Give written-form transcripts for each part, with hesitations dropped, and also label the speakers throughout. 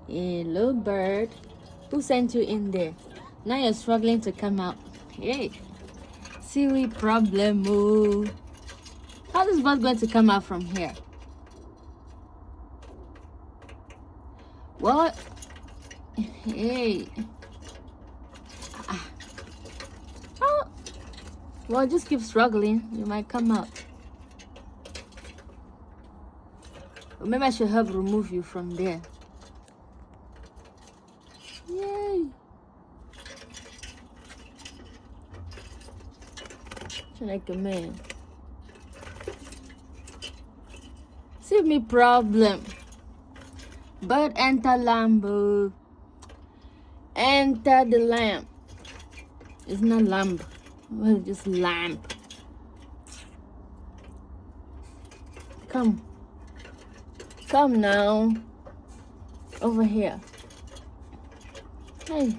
Speaker 1: Hello, bird. Who sent you in there? Now you're struggling to come out. Hey, seaweed problem. How is bird going to come out from here? What? Hey. Oh. Well, just keep struggling. You might come out. Or maybe I should help remove you from there. Yay. Like a man. Save me problem. Bird enter Lambo. Enter the lamp. It's not lamb. Well, just lamp. Come. Come now. Over here. Hey.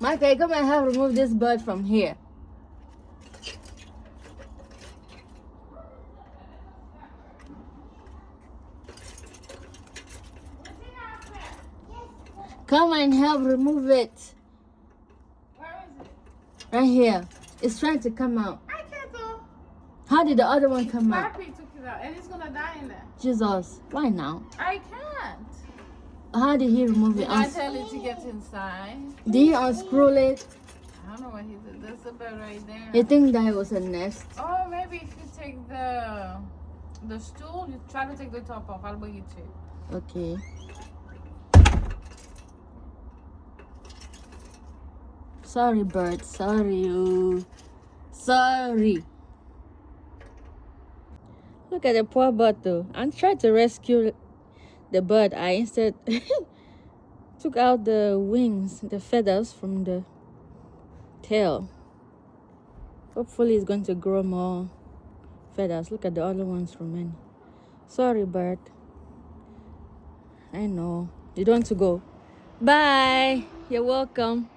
Speaker 1: Michael, come and help remove this bird from here. Come and help remove it.
Speaker 2: Where is it?
Speaker 1: Right here. It's trying to come out.
Speaker 2: I can't go.
Speaker 1: How did the other one come out?
Speaker 2: Papi took it out and it's gonna die in there.
Speaker 1: Jesus. Why now?
Speaker 2: I can't.
Speaker 1: How did he remove it?
Speaker 2: I tell it to get inside.
Speaker 1: Did he unscrew it?
Speaker 2: I don't know what he did. There's a bird right there.
Speaker 1: You think that it was a nest?
Speaker 2: Oh, maybe if you take the stool, you try to take the top off. I'll bring it to you.
Speaker 1: Okay. Sorry, bird. Sorry, you. Sorry. Look at the poor bird, though. I'm trying to rescue the bird. I instead took out the wings, the feathers from the tail. Hopefully, it's going to grow more feathers. Look at the other ones remaining. Sorry, bird. I know. You don't want to go. Bye. You're welcome.